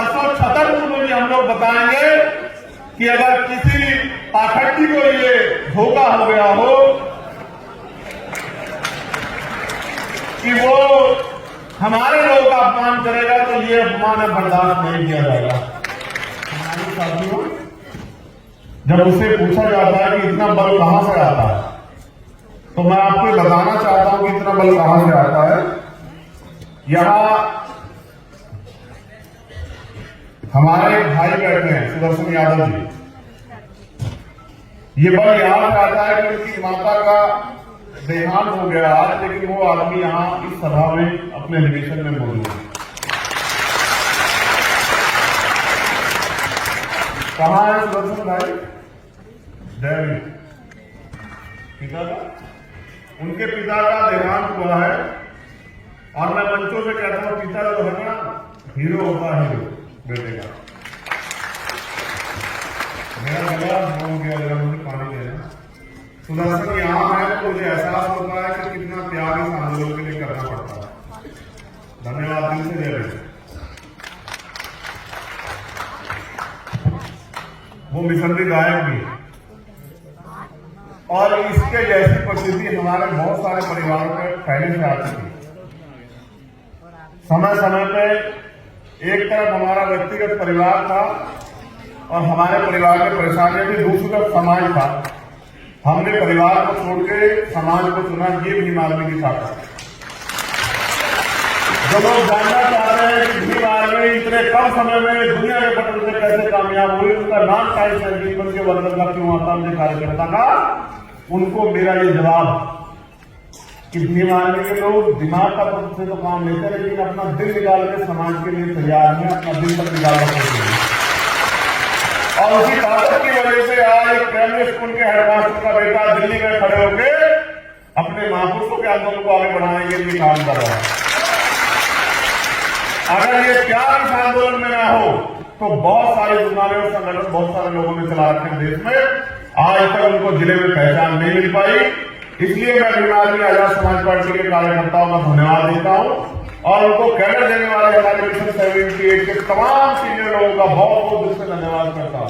परसों छतरपुर में भी हम लोग बताएंगे कि अगर किसी पाखंडी को ये धोखा हो गया हो कि वो हमारे लोगों का अपमान करेगा तो ये अपमान बर्दाश्त नहीं किया जाएगा। हमारे साथियों, जब उसे पूछा जाता है कि इतना बल कहां से आता है, तो मैं आपको बताना चाहता हूं कि इतना बल कहां से आता है। यहां हमारे भाई बैठे हैं सुदर्शन यादव जी। ये बल यहां से आता है कि उनकी माता का देहांत हो गया आज, लेकिन वो आदमी यहां इस सभा में अपने निवेशन में मौजूद है। कहां है सुदर्शन भाई? जय पिता का, उनके पिता का देहांत हुआ है। और मैं मंचों से कहता हूं, पिता जो है ना, हीरो होता है, हीरो बेटे का। मेरा गला हो गया, जरा मुझे पानी देना। सुदर्शन यहां है तो मुझे एहसास होता है कि कितना त्याग इस आंदोलन के लिए करना पड़ता है। धन्यवाद, दिल से जय। वो मिशनरी गायक भी है और इसके जैसी परिस्थिति हमारे बहुत सारे परिवारों में पहले से आ चुकी है। समय समय पे एक तरफ हमारा व्यक्तिगत परिवार था और हमारे परिवार में परेशानियां थी, दूसरी तरफ समाज था। हमने परिवार को छोड़ के समाज को चुना। ये भीम आर्मी की ताकत है। जो लोग जानना चाह रहे हैं कि भीम आर्मी इतने कम समय में दुनिया के पटल से कैसे कामयाब हुई, उनका नाम टाइम संजीवन के वर्णन का क्यों आता मुझे कार्यकर्ता का, उनको मेरा ये जवाब कि भीम आर्मी के लोग दिमाग का से तो काम लेते हैं, लेकिन अपना दिल निकाल के समाज के लिए तैयार हैं, अपना दिल तक निकाल सकते। और उसी ताकत की वजह से आज एक प्राइमरी स्कूल के हेडमास्टर का बेटा दिल्ली में खड़े होकर अपने महापुरुषों के आंदोलन को आगे बढ़ाने के लिए काम कर रहा है। अगर ये प्यार इस आंदोलन में ना हो तो बहुत सारे जुर्माने और संगठन बहुत सारे लोगों ने चला रखे देश में, आज तक उनको जिले में पहचान नहीं मिल पाई। इसलिए मैं भीम आर्मी आजाद समाज पार्टी के कार्यकर्ताओं का धन्यवाद देता हूं और उनको कैडर देने वाले हमारे मिशन 78 के तमाम सीनियर लोगों का बहुत बहुत दिल से धन्यवाद करता हूं,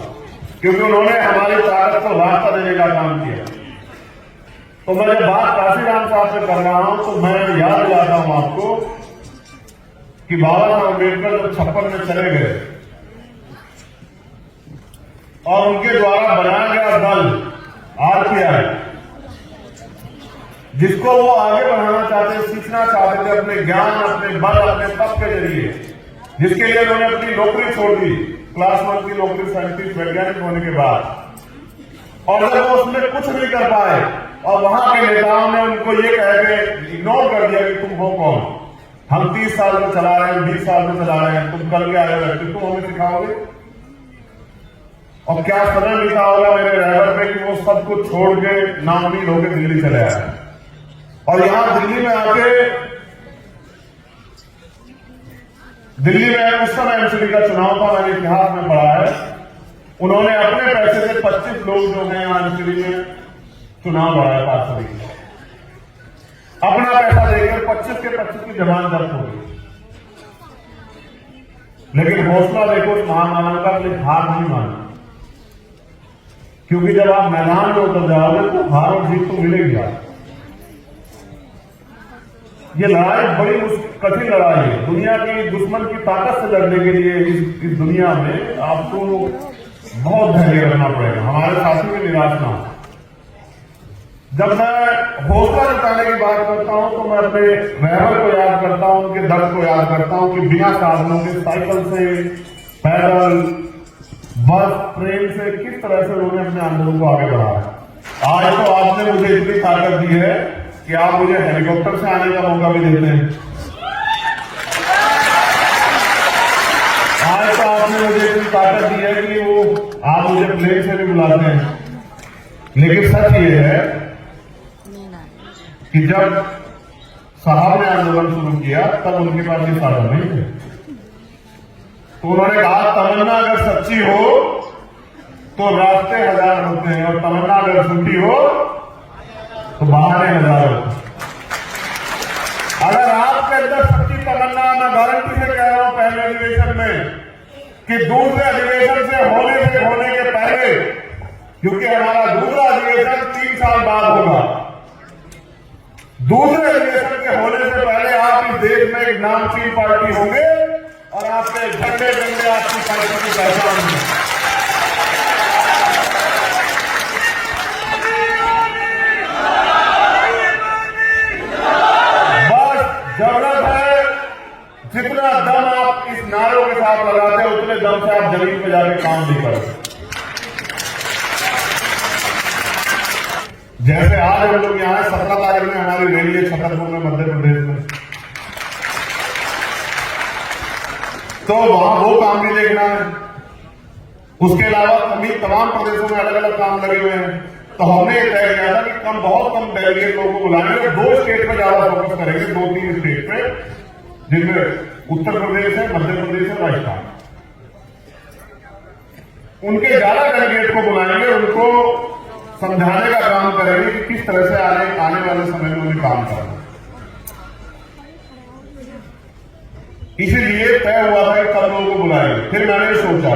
क्योंकि उन्होंने हमारी ताकत को रास्ता देने का काम किया। तो मैं जब बात काशीराम साहब से कर रहा हूं तो मैं याद दिलाता हूं आपको कि बाबा साहब अम्बेडकर जब 56 में चले गए और उनके द्वारा बनाया गया दल आरपीआई, जिसको वो आगे बढ़ाना चाहते, सीखना चाहते थे अपने ज्ञान, अपने बल, अपने तप के जरिए, जिसके लिए उन्होंने अपनी नौकरी छोड़ दी, क्लास 1 की नौकरी साइंटिस्ट वैज्ञानिक होने के बाद। और जब वो उसमें कुछ नहीं कर पाए और वहां के नेताओं ने उनको ये कह के इग्नोर कर दिया कि तुम हो कौन, हम 30 साल में चला रहे हैं, 20 साल में चला रहे हैं, तुम कल के आए हो, तुम हमें सिखाओगे। और क्या समय लिखा होगा मेरे ड्राइवर पे कि वो सब कुछ छोड़ के नाउमीद होकर दिल्ली चले आए और यहां दिल्ली में आके, दिल्ली में उस समय एमसीडी का चुनाव था, मैंने इतिहास में पढ़ा है, उन्होंने अपने पैसे से 25 लोग जो हैं यहां एमसीडी में चुनाव लड़ाया पार्षद की, अपना पैसा देकर 25 के 25 की जमान जब्त हो गई। लेकिन हौसला देखो उस महामानव का, लेकिन हार नहीं माना, क्योंकि जब आप मैदान में उतर जाओगे तो हार और जीत तो मिलेगी। ये लड़ाई बड़ी कठिन लड़ाई है। दुनिया की दुश्मन की ताकत से लड़ने के लिए इस दुनिया में आपको बहुत धैर्य रखना पड़ेगा। हमारे साथी में निराश ना हो। जब मैं हौसला जुटाने की बात करता हूं तो मैं अपने ड्राइवर को याद करता हूं, उनके दर्द को याद करता हूं कि बिना साधनों के साइकिल से, पैदल, बस, ट्रेन से किस तरह से उन्होंने अपने आंदोलन को आगे बढ़ाया। आज तो आपने मुझे इतनी ताकत दी है कि आप मुझे हेलीकॉप्टर से आने का मौका भी देते हैं। आज तो आपने मुझे इतनी ताकत दी है कि वो आप मुझे प्लेन से भी बुलाते हैं। लेकिन सच ये है कि जब साहब ने आंदोलन शुरू किया तब उनके पास ये साधन नहीं थे, तो उन्होंने कहा तमन्ना अगर सच्ची हो तो रास्ते हजार होते हैं और तमन्ना अगर झूठी हो तो बहाने हजार होते हैं। अगर आपके अंदर सच्ची तमन्ना, मैं गारंटी से कह रहा हूं, पहले अधिवेशन में कि दूसरे अधिवेशन से होने के पहले, क्योंकि हमारा दूसरा अधिवेशन 3 साल बाद होगा, दूसरे अधिवेशन के होने से पहले आप इस देश में एक नामचीन पार्टी होंगे और आपके झंडे झंडे आपकी पार्टी की पहचान होगी। जरूरत है जितना दम आप इस नारों के साथ लगाते हैं उतने दम से आप जमीन पे जाके काम नहीं करते। जैसे आज हम लोग यहाँ 17 तारीख में हमारी रैली है छतरपुर में, मध्य प्रदेश में, तो वहां वो काम भी देखना है। उसके अलावा तमाम प्रदेशों में अलग अलग काम लगे हुए हैं। तो हमने ये तय किया था कि बहुत कम डेलीगेट लोगों को बुलाएंगे, 2 स्टेट पे ज्यादा फोकस करेंगे, 2-3 स्टेट पे, जिनमें उत्तर प्रदेश है, मध्य प्रदेश है, राजस्थान। उनके ज्यादा डेलीगेट को बुलाएंगे, उनको समझाने का काम करेंगे कि किस तरह से आने वाले समय में उन्हें काम करना। इसीलिए तय हुआ था कि सब लोगों को बुलाएंगे। फिर मैंने सोचा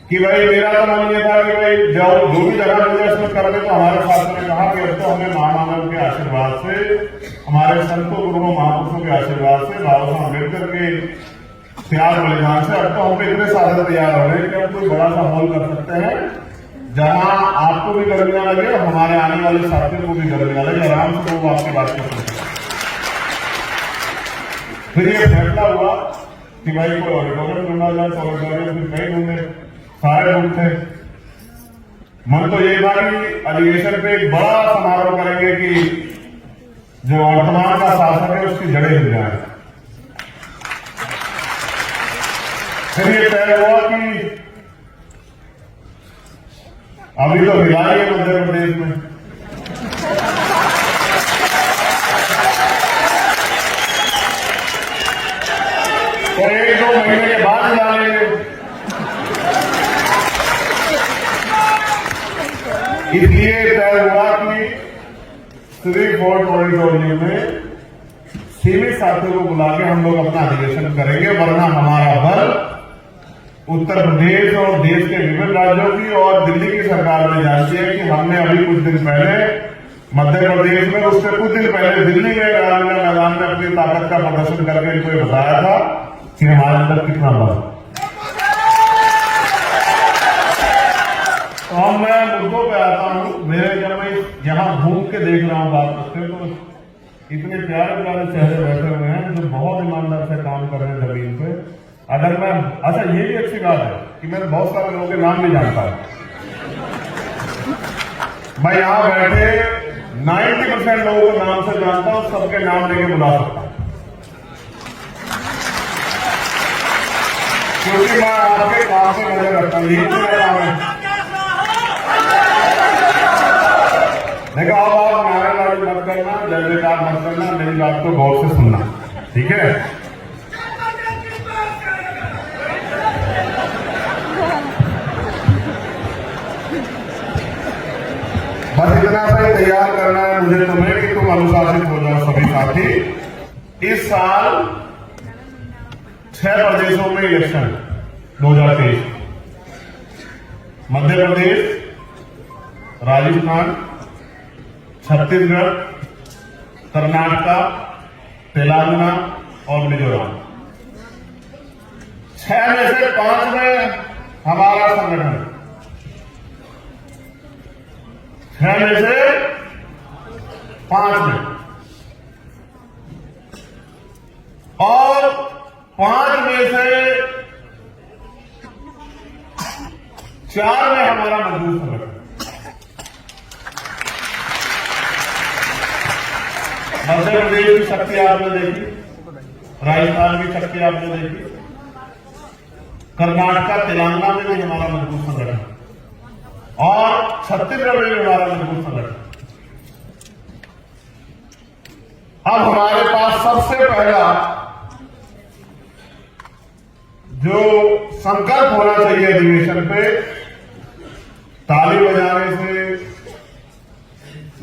कि भाई मेरा तो मन ये था कि भाई जो भी जगह मुझे इसमें करने, तो हमारे साथ ने कहा कि अब तो हमें महामानव के आशीर्वाद से, हमारे संतों गुरुओं महापुरुषों के आशीर्वाद से, बाबा साहब अम्बेडकर के त्याग बलिदान से अब तो हम पे इतने साधन तैयार हो रहे हैं कि हम कोई बड़ा सा हॉल कर सकते हैं जहां आपको भी गर्मियां लगे और हमारे आने वाले साथियों को भी गर्मियां लगे, आराम से लोग आपकी बात कर सकते हैं। फिर ये फैसला हुआ कि भाई कोई ऑडिटोरियम ढूंढा जाए, तो ऑडिटोरियम फिर कहीं ढूंढे, सारे लोग थे। मन तो ये था कि अधिवेशन पे एक बड़ा समारोह करेंगे कि जो वर्तमान का शासक है उसकी जड़ें हिल जाए। फिर ये तय हुआ कि अभी तो हिला ही है मध्य प्रदेश में, तो 1-2 महीने के बाद हिला लेंगे। इसलिए तय हुआ कि श्री फोर्ट ऑडिटोरियम में सीमित साथियों को बुला के हम लोग अपना अधिवेशन करेंगे, वरना हमारा बल उत्तर प्रदेश और देश के विभिन्न राज्यों की और दिल्ली की सरकार ने जानती है कि हमने अभी कुछ दिन पहले मध्य प्रदेश में, उससे कुछ दिन पहले दिल्ली में रामलीला मैदान में अपनी ताकत का प्रदर्शन करके इनको बताया था कि हमारे अंदर कितना बल। तो अब मैं मुद्दों पे आता हूं। जब मैं यहां घूम के देख रहा हूं बात करते हैं, तो इतने प्यारे प्यारे चेहरे बैठे हुए हैं जो बहुत ईमानदार से काम कर रहे हैं जमीन पे। अगर मैं, अच्छा ये भी अच्छी बात है कि मैं बहुत सारे लोगों के नाम नहीं जानता। मैं यहां बैठे 90% लोगों को नाम से जानता हूं, सबके नाम लेके बुला सकता हूं, क्योंकि मैं आपके काम से नजर रखता हूं। यही मेरा काम है। देखो, अब आप नारेबाजी मत करना, जय जयकार मत करना, मेरी बात को गौर से सुनना, ठीक है? बस इतना सा ही तैयार करना है मुझे तुम्हें कि तुम अनुशासित हो जाओ सभी साथी। इस साल 6 प्रदेशों में इलेक्शन 2023, मध्य प्रदेश, राजस्थान, छत्तीसगढ़, कर्नाटक, तेलंगाना और मिजोरम। 6 में से 5 में हमारा संगठन, 6 में से 5 में, और 5 में से 4 में हमारा मजबूत संगठन। मध्य प्रदेश की शक्ति आपने देखी, राजस्थान की शक्ति आपने देखी, कर्नाटक, तेलंगाना में भी हमारा मजबूत संगठन और छत्तीसगढ़ में भी हमारा मजबूत संगठन। अब हमारे पास सबसे पहला जो संकल्प होना चाहिए अधिवेशन पे, ताली बजाने से,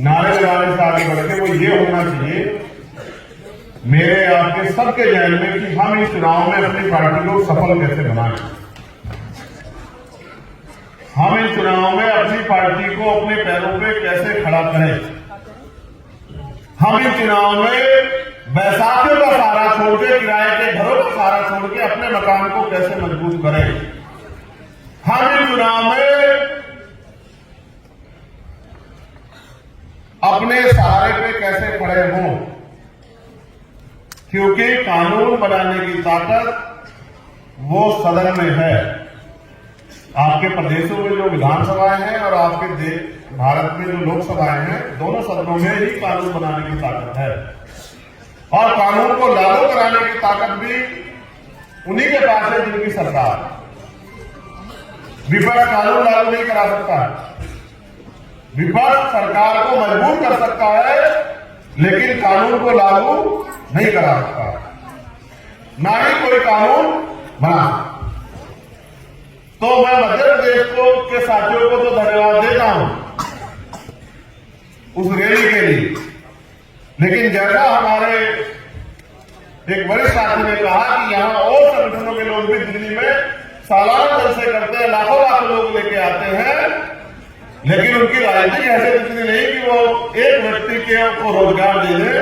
नारे लगाने से आगे बढ़ के, वो ये होना चाहिए मेरे आपके सबके जहन में कि हम इस चुनाव में अपनी पार्टी को सफल कैसे बनाएं। हम इस चुनाव में अपनी पार्टी को अपने पैरों पे कैसे खड़ा करें। हम इस चुनाव में बैसाखियों का सहारा छोड़ के, किराए के घरों का सहारा छोड़ के अपने मकान को कैसे मजबूत करें। हम इस चुनाव में अपने सहारे पे कैसे खड़े हों, क्योंकि कानून बनाने की ताकत वो सदन में है। आपके प्रदेशों में जो विधानसभाएं हैं और आपके भारत में जो लोकसभाएं हैं, दोनों सदनों में ही कानून बनाने की ताकत है और कानून को लागू कराने की ताकत भी उन्हीं के पास है जिनकी सरकार। विपक्ष कानून लागू नहीं करा सकता। विपक्ष सरकार को मजबूर कर सकता है, लेकिन कानून को लागू नहीं करा सकता, ना ही कोई कानून बना। तो मैं मध्य प्रदेश के साथियों को तो धन्यवाद देता हूं उस रैली के लिए, लेकिन जैसा हमारे एक वरिष्ठ साथी ने कहा कि यहां और संगठनों के लोग भी दिल्ली में सालाना जलसे करते हैं, लाखों लाख लोग लेके आते हैं, लेकिन उनकी राजनीतिक हैसियत इतनी नहीं कि वो एक व्यक्ति को रोजगार दे दे।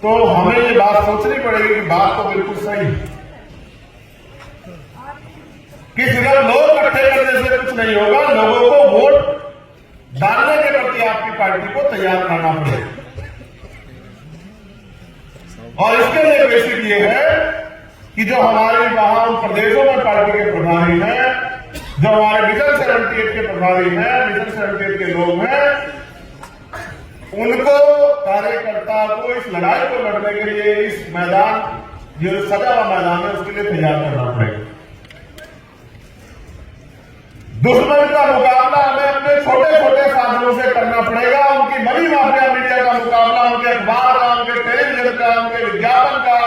तो हमें ये बात सोचनी पड़ेगी कि बात तो बिल्कुल सही है कि सिर्फ लोग इकट्ठे करने से कुछ नहीं होगा, लोगों को वोट डालने के प्रति आपकी पार्टी को तैयार करना पड़ेगा। और इसके लिए बेसिक ये है कि जो हमारे वहां उन प्रदेशों में पार्टी के प्रभारी हैं, जो हमारे मिशन 78 के प्रभारी हैं, मिशन 78 के लोग हैं, उनको कार्यकर्ता को इस लड़ाई को लड़ने के लिए इस मैदान, जो सजा हुआ मैदान है, उसके लिए तैयार करना पड़ेगा। दुश्मन का मुकाबला हमें अपने छोटे छोटे साधनों से करना पड़ेगा। उनकी मनी माफिया मीडिया का मुकाबला, उनके अखबार का, उनके टेलीविजन का, उनके विज्ञापन का,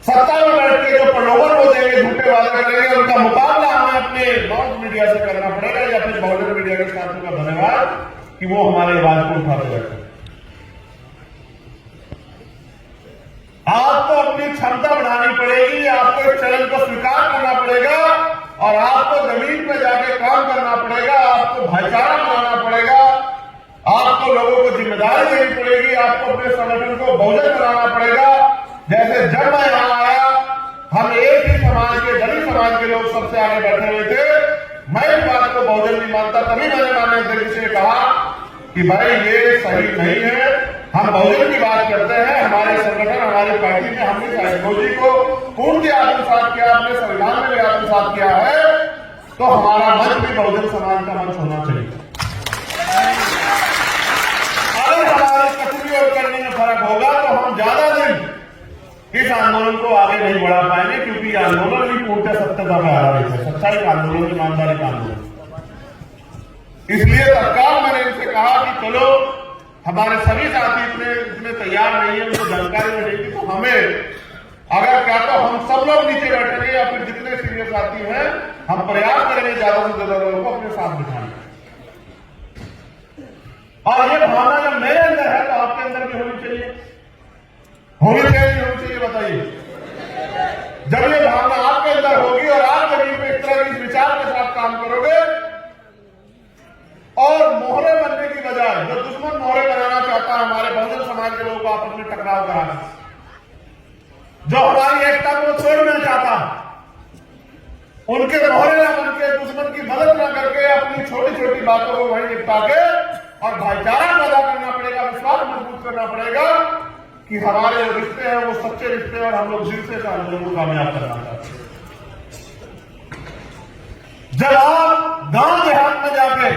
सत्ता में बैठ के जो प्रलोभन वो देंगे, झूठे वादे करेंगे, उनका मुकाबला हमें अपने नॉर्थ मीडिया से करना पड़ेगा। या फिर बहुजन मीडिया के साथियों का धन्यवाद कि वो हमारी आवाज को उठाते रहते हैं। आपको अपनी क्षमता बढ़ानी पड़ेगी, आपको इस चैलेंज को स्वीकार करना पड़ेगा और आपको जमीन पे जाके काम करना पड़ेगा, आपको भाईचारा बनाना पड़ेगा, आपको लोगों को जिम्मेदारी देनी पड़ेगी, आपको अपने संगठन को बहुजन बनाना पड़ेगा। जैसे जब मैं यहां आया, हम एक ही समाज के, दलित समाज के लोग सबसे आगे बैठे हुए थे। मैं इस बात को बहुजन नहीं मानता, तभी मैंने माननीय अध्यक्ष से कहा कि भाई ये सही नहीं है, हम बहुजन की बात करते हैं। हमारे संगठन, हमारी पार्टी ने हमने आइडियोलॉजी को पूर्ण आत्मसात किया, अपने संविधान में भी आत्मसात किया है, तो हमारा मंच भी बहुजन समाज का मंच होना चाहिए। अगर हमारे कथनी और करने में फर्क होगा तो हम ज्यादा दिन इस आंदोलन को आगे नहीं बढ़ा पाएंगे, क्योंकि आंदोलन ही पूर्णतः सत्यता पर आधारित है, सच्चाई का आंदोलन, ईमानदारी का आंदोलन। इसलिए तत्काल मैंने इनसे कहा कि चलो, हमारे सभी साथी इतने तैयार नहीं है, उनको जानकारी नहीं थी, तो हमें अगर क्या तो हम सब लोग नीचे बैठेंगे या फिर जितने सीनियर साथी हैं, हम प्रयास करेंगे ज्यादा से ज्यादा लोगों को अपने साथ बिठाने। और ये भावना जब मेरे अंदर है तो आपके अंदर भी होनी चाहिए, होनी चाहिए, बताइए। जब ये भावना आपके अंदर होगी और आप जमीन पे इस तरह के विचार के साथ काम करोगे और मोहरे बनने की बजाय, जो दुश्मन मोहरे बनाना चाहता है हमारे बहुजन समाज के लोगों को आपस में टकराव कराना, जो हमारी एकता को छोड़ना चाहता, उनके मोहरे न बनके, दुश्मन की मदद न करके, अपनी छोटी छोटी बातों को वहीं निपटा के और भाईचारा पैदा करना पड़ेगा, विश्वास मजबूत करना पड़ेगा कि हमारे जो रिश्ते हैं वो सच्चे रिश्ते, और हम लोग दिल से आंदोलन को कामयाब करना चाहते हैं। जब आप गांव देहात में जाके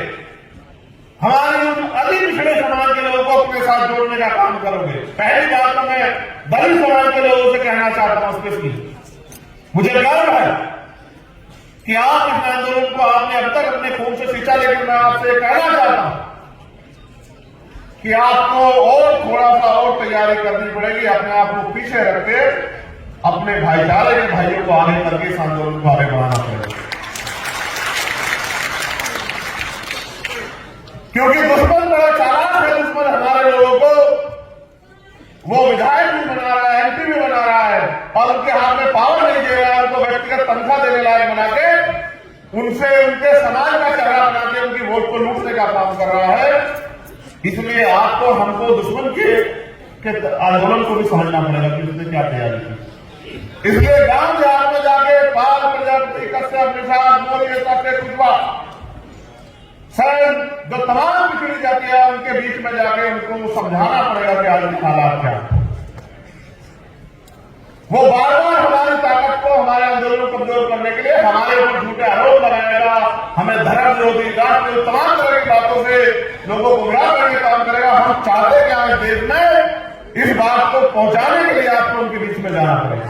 हमारे अति पिछड़े समाज के लोगों को अपने साथ जोड़ने का काम करोगे, पहली बात तो मैं दलित समाज के लोगों से कहना चाहता हूं स्पेशली, मुझे गर्व है कि आप इस आंदोलन को आपने अब तक अपने खून से सींचा, लेकिन मैं आपसे कहना चाहता हूं कि आपको और थोड़ा सा और तैयारी करनी पड़ेगी, अपने आप को पीछे रखते अपने भाईचारे के भाइयों को आगे करके इस आंदोलन को आगे बढ़ाना पड़ेगा। क्योंकि दुश्मन बड़ा चालाक है, दुश्मन हमारे लोगों को वो और उनके हाथ में पावर नहीं दे रहा है, उनको व्यक्तिगत तनख्वाह देने लायक बना के उनसे उनके समाज का चेहरा बना के उनकी वोट को लूटने का काम कर रहा है। इसलिए आपको हमको दुश्मन के आंदोलन को भी समझना पड़ेगा कि उसने क्या तैयारी की। इसलिए गांव देहात में जाके बाल प्रजापति कश्यप निषाद मोदी करते कुशवा सर जो तमाम पिछड़ी जाती है उनके बीच में जाके उनको समझाना पड़ेगा कि आज के हालात क्या। वो बार बार हमारी ताकत को हमारे आंदोलन को कमजोर करने के लिए हमारे ऊपर झूठे आरोप लगाएगा, हमें धर्म विरोधी राष्ट्र विरोधी तमाम तरह की बातों से लोगों को गुमराह करने का काम करेगा। हम चाहते क्या है देश में, इस बात को पहुंचाने के लिए आपको उनके बीच में जाना पड़ेगा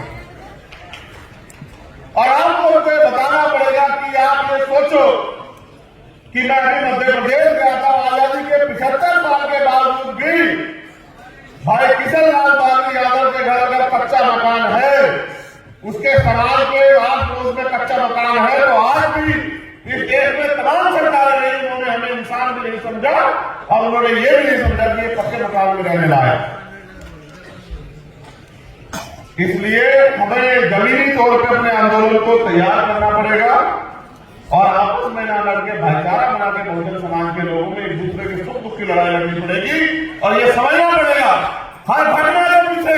और आपको उनको बताना पड़ेगा कि आप ये सोचो कि मैं अभी मध्य प्रदेश गया था, आजादी के 75 साल के बावजूद भी भाई किशन लाल बाली यादव के घर अगर कच्चा मकान है, उसके समाज के आस पड़ोस में कच्चा मकान है, तो आज भी इस देश में तमाम सरकारें रही, उन्होंने हमें इंसान भी नहीं समझा और उन्होंने ये भी नहीं समझा कि ये पक्के मकान में रहने लायक। इसलिए हमें जमीनी तौर पर अपने आंदोलन को तैयार करना पड़ेगा और आपस में ना लड़के भाईचारा बना के बहुजन समाज के लोगों में एक दूसरे के सुख दुख की लड़ाई लड़नी पड़ेगी और ये समझना पड़ेगा हर घटना के पीछे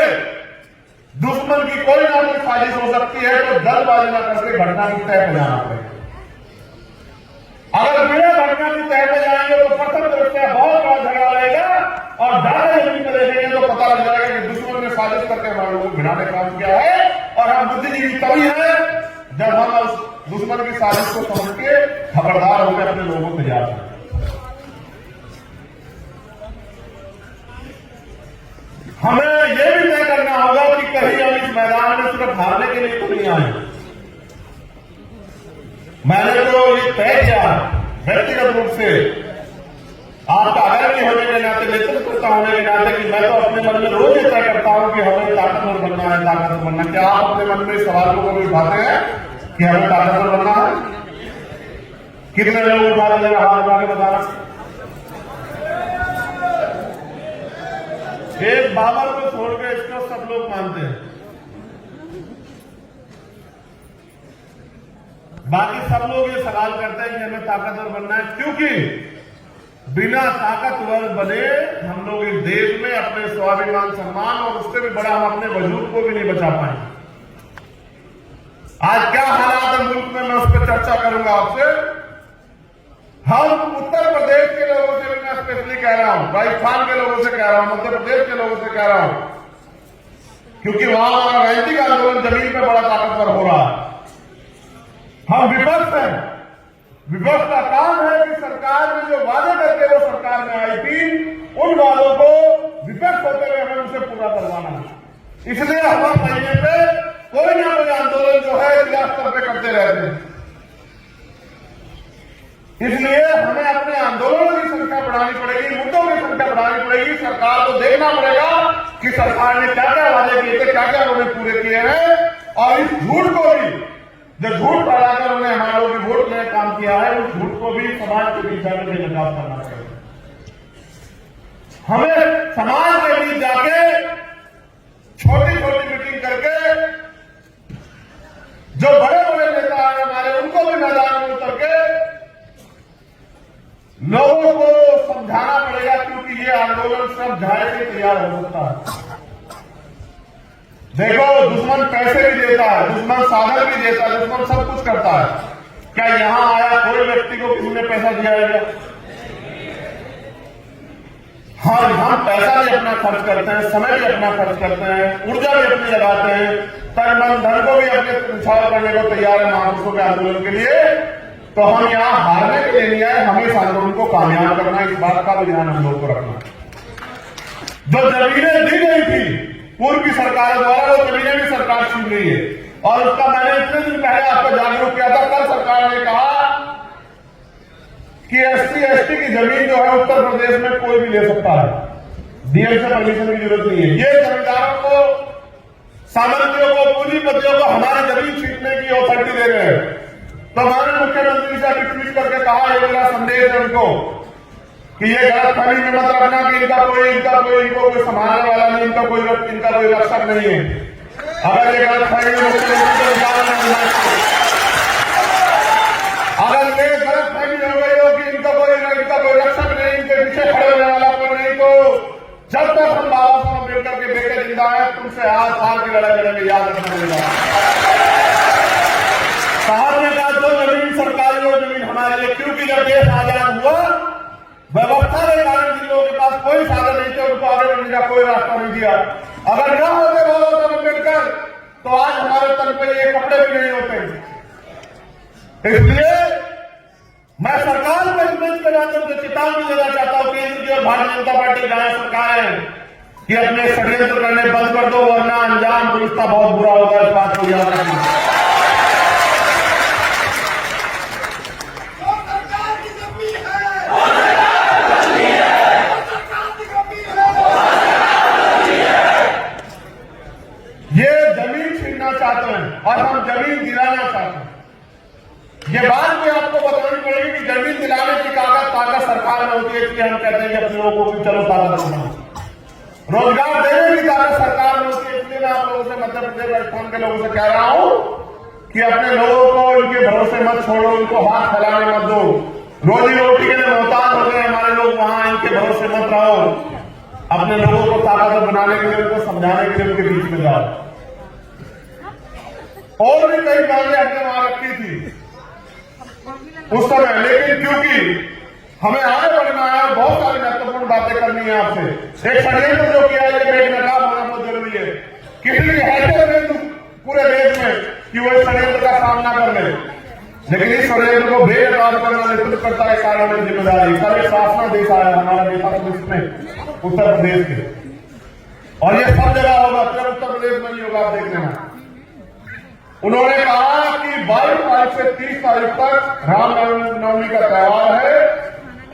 दुश्मन की कोई ना कोई साजिश हो सकती है, तो जल्दबाजी न करके घटना की तय पे जाना पड़ेगा। अगर बिना घटना की तय पे जाएंगे तो प्रथम दृष्टया बहुत बड़ा झगड़ा रहेगा और ज्यादा जमीन में देखेंगे तो पता लग जाएगा कि दुश्मन ने साजिश करके हमारे लोगों को गिराने का काम किया है। और हम बुद्धिजीवी तभी है जब हम उस दुश्मन की साजिश को समझ के खबरदार होकर अपने लोगों को तैयार करें। हमें यह भी तय करना होगा कि कहीं हम इस मैदान में सिर्फ हारने के लिए तो नहीं आए। मैंने तो ये तय किया व्यक्तिगत रूप से, आपका अगर नहीं होने के नाते, नेतृत्व होने के नाते, कि मैं तो अपने मन में रोज ये तय करता हूं कि हमें ताकतवर बनना है, ताकतवर बनना। क्या आप अपने मन में इस सवाल को कभी उठाते हैं कि हमें ताकतवर बनना है? कितने लोग उठा रहे हैं हाथ उठा के बताना। एक बाबर को छोड़ के इसको सब लोग मानते हैं, बाकी सब लोग ये सवाल करते हैं कि हमें ताकतवर बनना है, क्योंकि बिना ताकतवर बने हम लोग इस देश में अपने स्वाभिमान सम्मान और उससे भी बड़ा हम अपने वजूद को भी नहीं बचा पाएंगे। आज क्या हालात है मुल्क में, मैं उस पर चर्चा करूंगा आपसे। हम उत्तर प्रदेश के लोगों से भी मैं स्पेशली कह रहा हूं, राजस्थान के लोगों से कह रहा हूं, मध्य प्रदेश के लोगों से कह रहा हूं, क्योंकि वहां हमारा राजनीतिक आंदोलन जमीन पे बड़ा ताकतवर हो रहा है। हम विपक्ष हैं, विपक्ष का काम है कि सरकार में जो वादे करके वो सरकार में आई थी, उन वादों को विपक्ष होते हुए हमें उसे पूरा करवाना है। इसलिए हर महीने पे कोई ना कोई आंदोलन जो है जिला स्तर पर करते रहते हैं। इसलिए हमें अपने आंदोलनों की संख्या बढ़ानी पड़ेगी, मुद्दों की संख्या बढ़ानी पड़ेगी। सरकार को देखना पड़ेगा कि सरकार ने क्या क्या वादे किए थे, क्या क्या उन्होंने पूरे किए हैं, और इस झूठ को भी, जो झूठ फैलाकर उन्होंने हमारे लोगों की वोट लेने काम किया है, उस झूठ को भी समाज के बीच जाकर बेनकाब करना पड़ेगा। हमें समाज के बीच जाके छोटी छोटी मीटिंग करके जो बड़े बड़े नेता हैं हमारे, उनको भी मैदान में उतर के लोगों को समझाना पड़ेगा, क्योंकि ये आंदोलन सब झाए से तैयार हो सकता है। देखो, दुश्मन पैसे भी देता है, दुश्मन साधन भी देता है, दुश्मन सब कुछ करता है। क्या यहां आया कोई व्यक्ति को किसी ने पैसा दिया है? हाँ, हम पैसा भी अपना खर्च करते हैं, समय भी अपना खर्च करते हैं, ऊर्जा भी अपनी लगाते हैं, तन मन धन को भी अपने निछावर करने को तैयार है महापुरुषों के आंदोलन के लिए। तो हम यहां हारने के लिए नहीं आए, हमें इस आंदोलन को कामयाब करना है। इस बात का भी ध्यान हम लोग को रखना। जो जमीनें दी गई थी पूर्व की सरकार द्वारा, वो जमीनें भी सरकार छीन रही है, और उसका मैंने इतने दिन पहले आपको जागरूक किया था। कल सरकार ने कहा कि SC/ST की जमीन जो है उत्तर प्रदेश में कोई भी ले सकता है, डीएम से परमिशन की जरूरत नहीं है। ये जमींदारों को, सामंतियों को, पूंजीपतियों को हमारी जमीन छीनने की अथॉरिटी दे रहे हैं। तो हमारे मुख्यमंत्री से अभी ट्वीट करके कहा, ये मेरा संदेश है उनको कि ये गलत फहमी में मत रखना कि इनको कोई संभालने वाला नहीं, इनका कोई रक्षक नहीं है। अगर ये गलतफहमी अगर ये गलतफहमी हो गई हो कि इनका कोई रक्षक नहीं, इनके पीछे खड़े होने वाला कोई नहीं, तो जब तक हम बाबा साहब अम्बेडकर के बेटे जिंदा है तुमसे आज साल की लड़ाई लड़ेंगे, याद रखना मिलेगा। साहब ने कहा जो जमीन सरकारी और जमीन हमारे लिए, क्योंकि जब देश आजाद हुआ व्यवस्था के कारण जिन लोगों के पास कोई साधन नहीं थे उनको आगे बढ़ने का कोई रास्ता नहीं दिया। अगर न होते बाबा साहब अम्बेडकर तो आज हमारे तन पर ये कपड़े भी नहीं होते। इसलिए मैं सरकार को इस मंच के माध्यम से चेतावनी देना चाहता हूं, केंद्र की और भारतीय जनता पार्टी जहां सरकार है कि अपने षड्यंत्र करने बंद कर दो, वरना अंजाम पुलिस का बहुत बुरा होगा। इस बात को याद रखना। ये जमीन छीनना चाहते हैं और हम जमीन दिलाना चाहते हैं। ये बात भी आपको बतानी पड़ेगी कि जमीन दिलाने की ताकत सरकार में होती है, इसलिए हम कहते हैं कि अपने लोगों को भी चलो ताकत देना। रोजगार देने की ताकत सरकार में होती है, इसलिए मैं आप लोगों से मध्य प्रदेश राजस्थान के लोगों से कह रहा हूं कि अपने लोगों को इनके भरोसे मत छोड़ो, उनको हाथ फैलाने मत दो। रोजी रोटी के लिए मोहताज हो गए हमारे लोग, वहां इनके भरोसे मत रहो। अपने लोगों को ताकतवर बनाने के लिए, उनको समझाने के लिए उनके बीच में जाओ। और भी कई मांगे हमने वहां रखी थी उस समय, लेकिन क्योंकि हमें आगे बढ़ना है, बहुत सारी महत्वपूर्ण बातें करनी है आपसे। एक षड्यंत्र जो किया है बेनकाब होना बहुत जरूरी है। किसी की हैसियत नहीं पूरे देश में कि वो इस षड्यंत्र का सामना कर ले, लेकिन इस षड्यंत्र को बेनकाब करना नेतृत्व करता है कार्य में जिम्मेदारी। कल एक शासना देश आया हमारा देश में उत्तर प्रदेश के, और ये सब जगह होगा, सिर्फ उत्तर प्रदेश में नहीं होगा, आप देख लेना। उन्होंने कहा कि 22 तारीख से 30 तारीख तक रामनवमी का त्यौहार है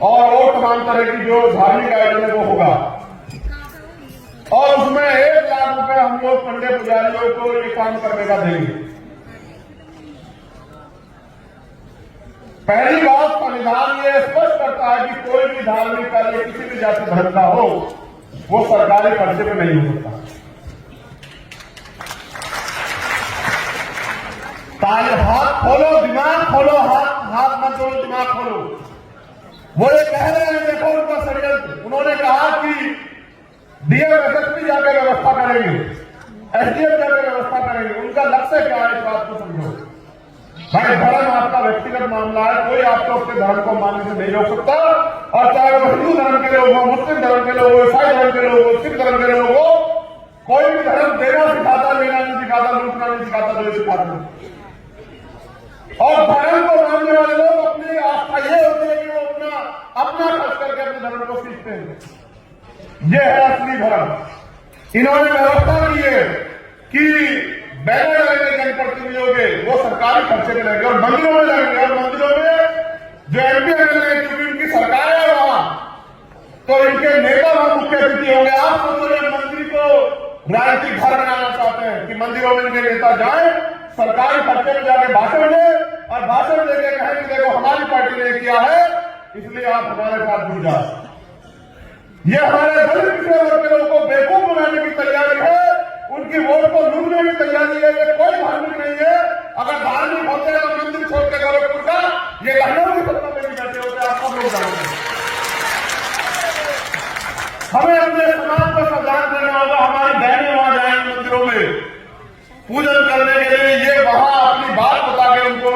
और वो तमाम तरह की जो धार्मिक आयोजन है वो होगा, और उसमें 1 लाख रुपए हम लोग पंडित पुजारियों को ये काम करने का देंगे। पहली बात, संविधान ये स्पष्ट करता है कि कोई भी धार्मिक कार्य किसी भी जाति धर्म का हो वो सरकारी खर्चे में नहीं हो सकता। हाथ खोलो, दिमाग खोलो, हाथ मत जोड़ो, दिमाग खोलो। वो ये कह रहे हैं, देखो उनका षड्यंत्र। उन्होंने कहा कि डीएम एसएसपी जाकर व्यवस्था करेंगे, एसडीएम जाकर व्यवस्था करेंगे। उनका लक्ष्य क्या है, इस बात को समझो भाई। धर्म आपका व्यक्तिगत मामला है, कोई आपको अपने धर्म को मानने से नहीं रोक सकता, और चाहे वो हिंदू धर्म के लोग हो, मुस्लिम धर्म के लोग हो, ईसाई धर्म के लोग हो, सिख धर्म के लोग हो, कोई भी धर्म देना सिखाता, लेना नहीं सिखाता, लूटना नहीं सिखाता, जो सिखाता। और धर्म को मानने वाले लोग अपनी आस्था ये होती है कि वो अपना खर्च करके अपने धर्म को सीखते हैं। ये है असली धर्म। इन्होंने व्यवस्था की है कि बैनर लगेंगे जनप्रतिनिधियों के, वो सरकारी खर्चे में लगेंगे, और मंदिरों में लगेंगे। और मंदिरों में जो एमपी एमएलए, क्योंकि उनकी सरकार है वहां, तो इनके नेता वहां मुख्य अतिथि होंगे। आप सोचो मंदिर को राजनीतिक घर बनाना चाहते हैं कि मंदिरों में इनके नेता जाए, सरकारी खर्चे में जाके भाषण दे, और भाषण देके कहें कि देखो हमारी पार्टी ने किया है, इसलिए आप हमारे साथ जुड़ जाए। ये हमारे दलित पिछड़े वर्ग के लोगों को बेवकूफ बनाने की तैयारी है, उनकी वोट को लूटने की तैयारी है। ये कोई धार्मिक नहीं है। अगर धार्मिक होते हैं तो मंदिर छोड़ के गोरखपुर का ये लखनऊ की सत्ता में भी बैठे होते, आप सब लोग जानते हैं। हमें अपने समाज को संविधान देना होगा। हमारी बहनें वहां जाएंगी मंदिरों में पूजन करने के लिए, ये वहां अपनी बात बता के उनको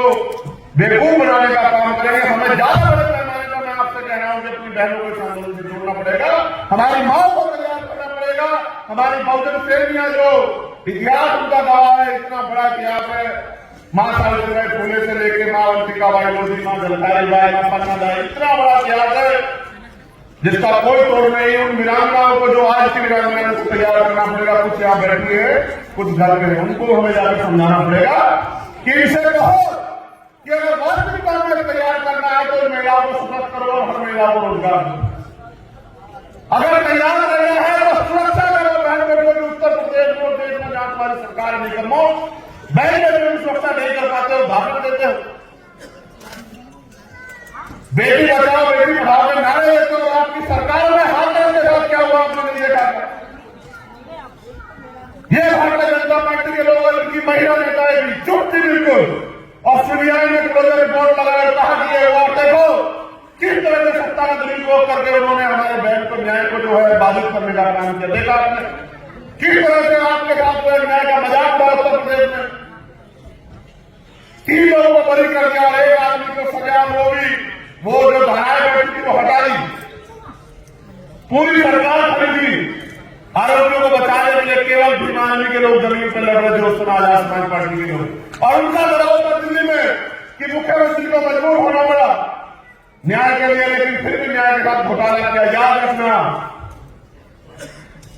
बेवकूफ बनाने का काम करेंगे। हमें ज्यादा बड़े पैमाने पर मैं आपसे कह रहा हूं कि अपनी बहनों को इस आंदोलन से जोड़ना पड़ेगा, हमारी माओ को तैयार करना पड़ेगा। हमारी बहुजन सेवियां जो इतिहास उनका गवाह है, इतना बड़ा इतिहास है, मां सावित्रीबाई फुले से लेके मां अंतिकाबाई लोधी, मां झलकारी बाई, मां पन्नाबाई, इतना बड़ा इतिहास है जिसका कोई तोड़ नहीं। उन वीरांगनाओं को, जो आज की वीरांगना, उसको तैयार करना पड़ेगा। कुछ यहाँ बैठी है, कुछ घर में, उनको हमें जाकर समझाना पड़ेगा कि इसे कहो कि अगर वास्तविक काम में तैयार करना है तो महिलाओं को सशक्त करो और हर महिलाओं को रोजगार दो। अगर तैयार करना है तो सुरक्षा करो। बहन बेटियों की उत्तर प्रदेश में, देश में जहां तुम्हारी सरकार नहीं करो, बहन बेटियों की सुरक्षा नहीं कर पाते हो, भाषण देते हो, बेटी बचाओ बेटी पढ़ाओ के नारे देते हो। आपकी सरकार में हाथ के साथ क्या हुआ आपने नहीं देखा? ये भारतीय जनता पार्टी के लोग और इनकी महिला नेताएं भी चुप थी बिल्कुल। और सीबीआई ने क्लोजर रिपोर्ट लगाया, कहा कि ये और देखो किस तरह से सत्ता का दुरुपयोग करके उन्होंने हमारे बहन को, न्याय को जो है बाधित करने का काम किया। देखा आपने किस तरह से आपके साथ जो है न्याय का मजाक था उत्तर प्रदेश में। 3 लोगों को बरी कर दिया और एक आदमी को सजा, वो जो धाराएं बैठी थी वो हटा दी। पूरी सरकार खड़ी थी आरोपियों को बचाने के लिए। केवल भीमानी के लोग जमीन पर लड़ रहे थे उस समय आजाद समाज पार्टी के लोग। और उनका दबाव था दिल्ली में कि मुख्यमंत्री को मजबूर होना पड़ा न्याय के लिए, लेकिन फिर भी न्याय के साथ घोटाला किया। याद रखना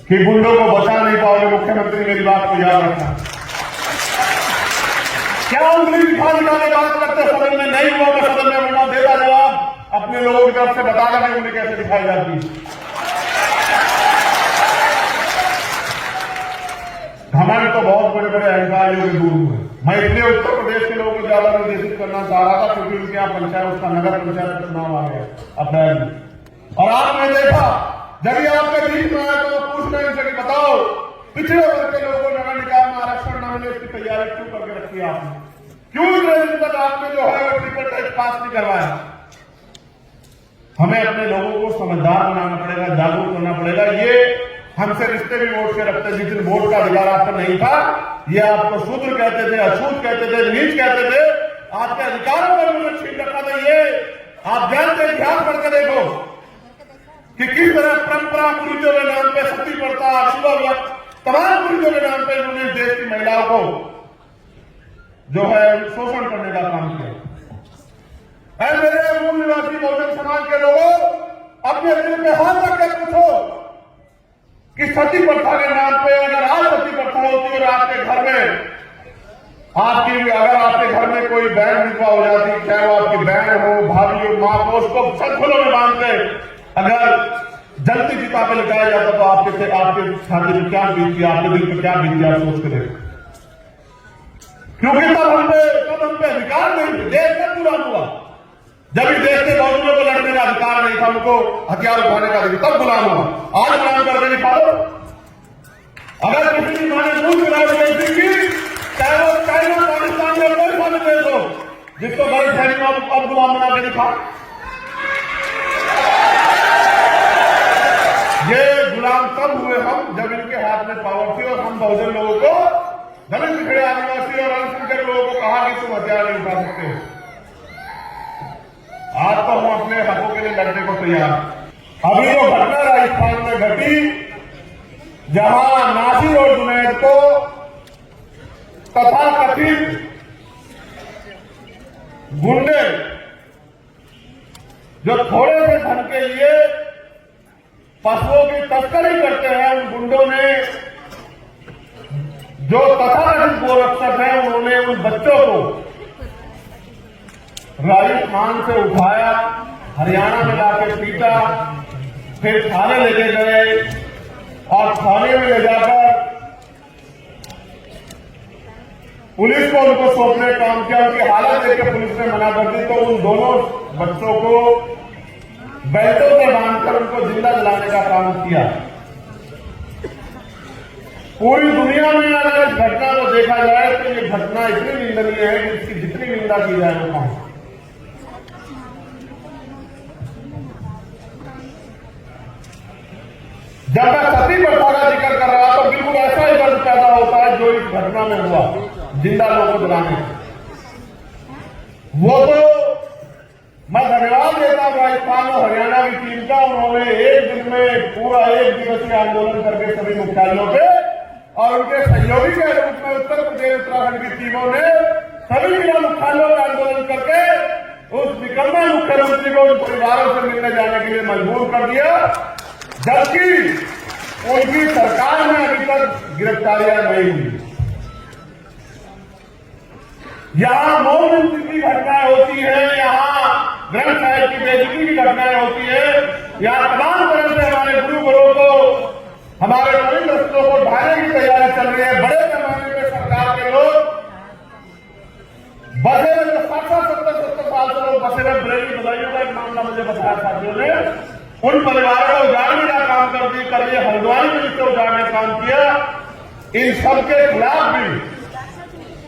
कि गुंडों को बचा नहीं पाओगे मुख्यमंत्री, मेरी बात को याद रखना। क्या उंगली दिखा दिखाने बात करते सदन में? नहीं हुआ मैं सदन में मुन्ना देता जवाब अपने लोगों की तरफ से बताना कि उन्हें कैसे दिखाई जाती। हमारे तो बहुत बड़े बड़े अधिकारियों के दूर हुए। मैं इसलिए उत्तर प्रदेश के लोगों को ज्यादा निर्देशित करना चाह रहा था क्योंकि उनके यहाँ पंचायत, उसका नगर पंचायत का चुनाव आ गया अप्रैल में। और आपने देखा जब ये आपके बीच में आया तो मैं पूछ रहे थे कि बताओ पिछड़े वर्ग के लोगों को नगर निकाय में आरक्षण न मिले, इसकी तैयारी क्यों करके रखी आपने? क्यों इतने दिन तक आपने जो है वो ट्रिपल टेस्ट पास नहीं करवाया? हमें अपने लोगों को समझदार बनाना पड़ेगा, जागरूक करना पड़ेगा। ये हमसे रिश्ते भी वोट के रखते, जिस दिन वोट का अधिकार आप पर नहीं था, ये आपको शूद्र कहते थे, अछूत कहते थे, नीच कहते थे, आपके अधिकारों पर उन्होंने छीन रखा था। ये आप जानते, ध्यान करके देखो कि किस तरह परंपरा पुरुषों के नाम पे, सती प्रथा, शिवा, तमाम पुरुषों के नाम पे उन्होंने देश की महिलाओं को जो है शोषण करने का काम किया। मेरे मूल निवासी बहुजन समाज के लोगों, अपने दिल में हाथ रख के पूछो कि सती प्रथा के नाम पे अगर आज सती प्रथा होती और आपके घर में अगर आपके घर में कोई बहन विधवा हो जाती, चाहे वो आपकी बहन हो, भाभी हो, मां हो, उसको सदफुलों में बांधते अगर जलती चिता पे लगाया जाता तो आपके छाती में क्या बीती, आपके दिल पे क्या बीती, आप सोच के देखो। क्योंकि तब हम पे अधिकार नहीं थे, देश में पूरा हुआ। जब इस देश के बावजूद को लड़ने का अधिकार नहीं था, उनको हथियार उठाने का अधिकार, तब गुलाम हुआ। आज गुलाम करके निकालो। अगर किसी भी माने दूर चुनाव की, चाहे वो चाइना, पाकिस्तान में कोई सामने देश हो, जिसको गलत फहमी में अब गुलाम बना के दिखा। ये गुलाम तब हुए हम जब इनके हाथ में पावर थी और हम बहुजन लोगों को, दलित पिछड़े आदिवासी और अल्पसंख्यक लोगों को कहा कि तुम हथियार नहीं उठा सकते हो। आज तो हम अपने हकों के लिए लड़ने को तैयार। अभी जो घटना राजस्थान में घटी, जहां नासिर और जुनैद को तथाकथित गुंडे जो थोड़े से धन के लिए पशुओं की तस्करी करते हैं, उन गुंडों ने जो तथाकथित गोरक्षक हैं, उन्होंने उन बच्चों को राजस्थान से उठाया, हरियाणा में लाके पीटा, फिर थाने लेके गए और थाने में ले जाकर पुलिस को उनको सौंपने का काम किया। उनकी हालत देखकर पुलिस ने मना कर दी, तो उन दोनों बच्चों को बेल्टों से बांधकर उनको जिंदा जलाने का काम किया। पूरी दुनिया में अगर इस घटना को देखा जाए तो ये घटना इतनी निंदनीय है कि इसकी जितनी निंदा की जाए वो कम। जब मैं सती प्रथा का जिक्र कर रहा तो बिल्कुल ऐसा ही दर्द पैदा होता है जो इस घटना में हुआ, जिंदा लोगों को जलाने। वो तो मैं धन्यवाद देता हूं राजस्थान और हरियाणा की टीम का। उन्होंने एक दिन में पूरा 1 दिवसीय आंदोलन करके सभी मुख्यालयों पे, और उनके सहयोगी के रूप में उत्तर प्रदेश उत्तराखंड की टीमों ने सभी जिला मुख्यालयों का आंदोलन करके उस निकम्मे मुख्यमंत्री को उन परिवारों से मिलने जाने के लिए मजबूर कर दिया, जबकि उनकी सरकार में अभी तक गिरफ्तारियां नहीं हुई। यहां मौन की घटनाएं होती है, यहां ग्रंथ साहिब की बेइज्जती की घटनाएं होती है, यहां तमाम तरह से हमारे गुरुओं को, हमारे पवित्र को ढाने की तैयारी चल रही है। बड़े पैमाने पर सरकार के लोग बसे में 70 साल से लोग बसे में ब्रेली बधाइयों का एक मामला मुझे बताया साथियों ने, उन परिवारों को उजाड़ने का काम कर दिया, हल्द्वानी में जिससे उजाड़ने का काम किया, इन सबके खिलाफ भी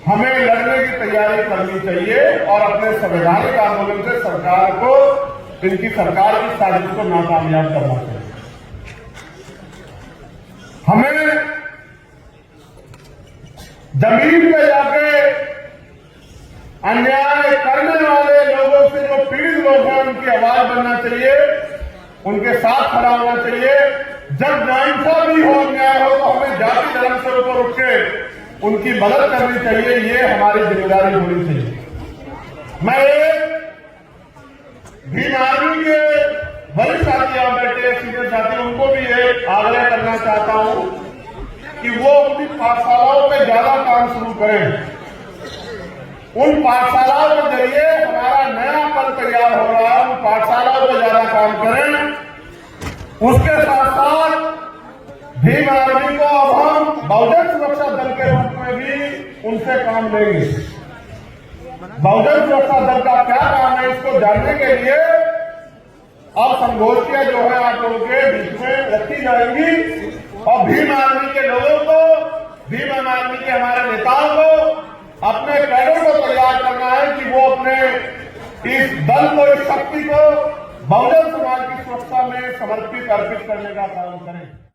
हमें लड़ने की तैयारी करनी चाहिए और अपने संवैधानिक आंदोलन से सरकार को, इनकी सरकार की साजिश को नाकामयाब करना चाहिए। हमें जमीन पे जाके अन्याय करने वाले लोगों से, जो पीड़ित लोग हैं, उनकी आवाज बनना चाहिए, उनके साथ खड़ा होना चाहिए। जब नाइंसाफी हो, अन्याय हो, तो हमें जाति धर्म से ऊपर उठ के उनकी मदद करनी चाहिए। ये हमारी जिम्मेदारी होनी चाहिए। मैं एक भीम आर्मी के वरिष्ठ साथी यहां बैठे, सीनियर साथी, उनको भी एक आग्रह करना चाहता हूं कि वो अपनी पाठशालाओं पे ज्यादा काम शुरू करें। उन पाठशालाओं के जरिए हमारा नया पल तैयार हो रहा है, उन पाठशालाओं पर ज्यादा काम करें। उसके साथ साथ भीम आर्मी को अब हम बहुजन सुरक्षा दल के रूप में भी उनसे काम लेंगे। बहुजन सुरक्षा दल का क्या काम है, इसको जानने के लिए अब संगोष्ठियां जो है आप लोगों के बीच में रखी जाएंगी और भीम आर्मी के लोगों को, भीम आर्मी के हमारे नेताओं को, अपने कैडर को तैयार करना है कि वो अपने इस दल को, इस शक्ति को बहुजन समाज की सुरक्षा में समर्पित, अर्पित करने का काम करें।